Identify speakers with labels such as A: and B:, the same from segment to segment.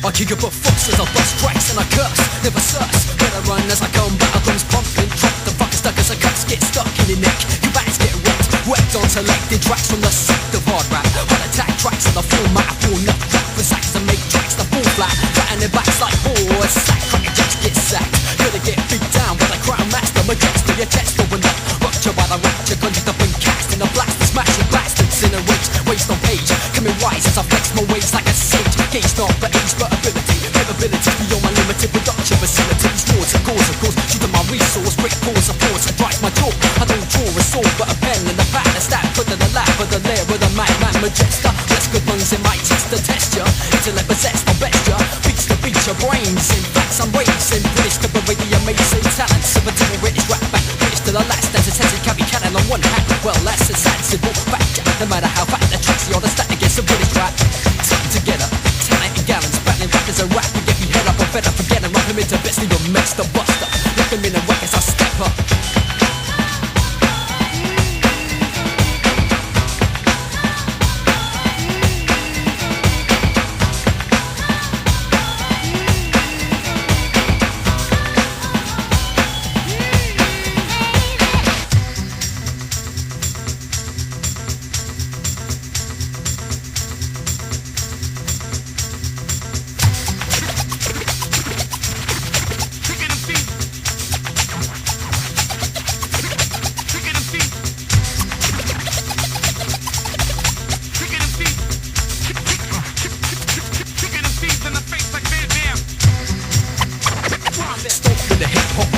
A: I kick up a fuss as I bust tracks and I curse, never sus. Better run as I come back, drums pumping. Drop the fucker stuck as a cuts get stuck in your neck. Your bands get wrecked on selected tracks from the sect of hard rap. Hard attack tracks and the format I full nut rap for sacks and make tracks that fall flat. Flatten their backs like horse sack, cracking jacks get sacked. Gotta get big down by the crown master. Majestic, your chest open up, rupture by the rapture. Conjured up and cast in a blast to smash your bastards in a rage. Waste on page, coming wise as I flex my waves like a sage. Gauge not for age but ability, capability beyond my limited production facilities. Laws of course, due to my resource, break pause, a force that drives my jaw. I don't draw a sword but a pen and a pad, a stab, put in the lap of the lair with a madman majesta. Less good ones in my test to test ya. Intellect possessed, I'll best ya. Beats to beat your brains. In facts I'm raising British to parade the amazing talents of a team of British rap back. British to the last, that's a sense it can't be cannon on one hand. Well, that's a sensible fact. No matter how fat the tracks, you're the stat against the British rap. Time together, 10 gallons, battling rappers and rap. We get me head up, I'm fed up, forget them, rap him into best, leave a mess the buster. Look him in the whack as I step up.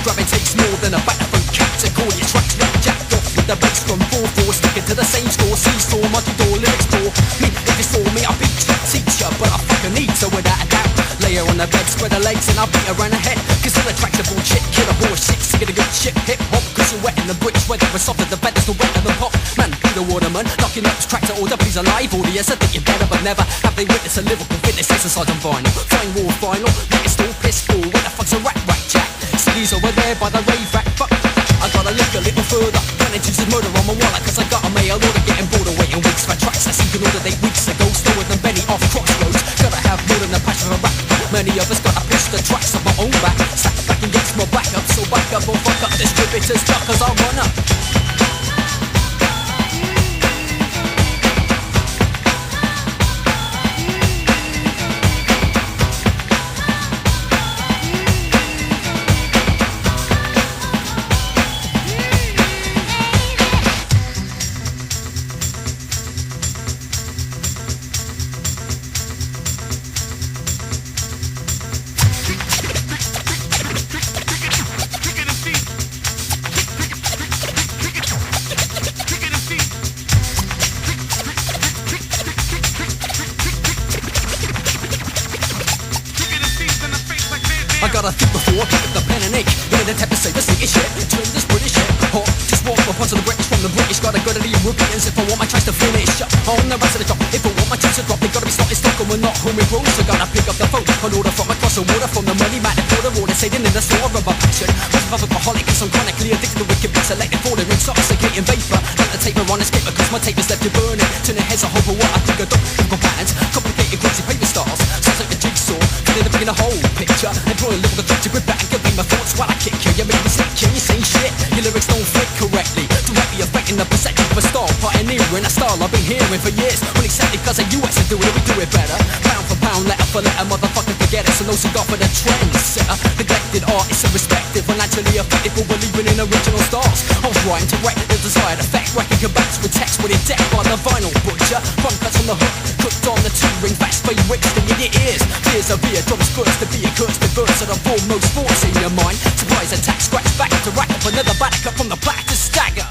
A: Gravitates more than a batter from cat to call your tracks rap jacked off with the bass from 4-4, sticking to the same score. Seesaw, multi-door, lyrics for me. If it's for me, I'll beat your teacher, but I fucking need to without a doubt. Lay her on the bed, spread her legs, and I'll beat her around her head. Cause all the tracks are bullshit, kill a horse shit, sick of the good shit, hip hop. Cause you're wet in the British weather, we're softer, the better, still wetter than pop. Man, be the waterman, knocking up tracks to order, please alive audience. I think you're better, but never have they witnessed a Liverpool fitness exercise on vinyl. Flying war final, it's all piss cool. Where the fuck's a rat jack? Cities over there by the rave rack, fuck. I gotta look a little further. Planning to murder on my wallet, cause I got a mail order getting bored of waiting weeks for tracks I seek an order date weeks ago. Slower than Benny off Crossroads. Gotta have more than a passion for rap. Many of us gotta push the tracks on my own back. Sat back and gets my back up, so back up or fuck up distributors stuck cause I run up. I gotta think before I pick up the pen and ink. In an attempt to say the English shit, turn this British shit hot. Just walk up onto the British from the British. Gotta go to the Europeans if I want my tracks to finish up. On the rest of the top, if I want my tracks to drop, they gotta be starting stock and we're not home with rules. So gotta pick up the phone, an order from across the water, from the money man for the water, sailing in the store of a passion. Most of alcoholic and some chronically addicted to wicked beats, selected for the intoxicating vapor. Let the taper on escape because my tape is left to burning. Turning heads a whole for what I think I don't. Difficult patterns, complicated crazy paper styles. Sounds like a jigsaw, filling up in a whole picture. Employ a little bit to grip back and give me my thoughts while I kick you. You make me sick, you say shit. Your lyrics don't fit correctly, directly affecting the perception of a star. Pioneering a style I've been hearing for years. Well, exactly cause the US are doing it, we do it better. Pound for pound, letter for letter, motherfucking forget it. So no cigar for the trendsetter. Neglected artists are respected, financially effective for believing in original stars. I was writing to wreck the desired effect, wrecking comebacks with text with it decked by the vinyl butcher. Front cuts on the hook, cooked on the two-ring, fast fade rich, stinging your ears. Fears of beer, drums burst to be a curse, diverse of the foremost force in your mind. Surprise attack, scratch back to rack up another back up from the back to stagger.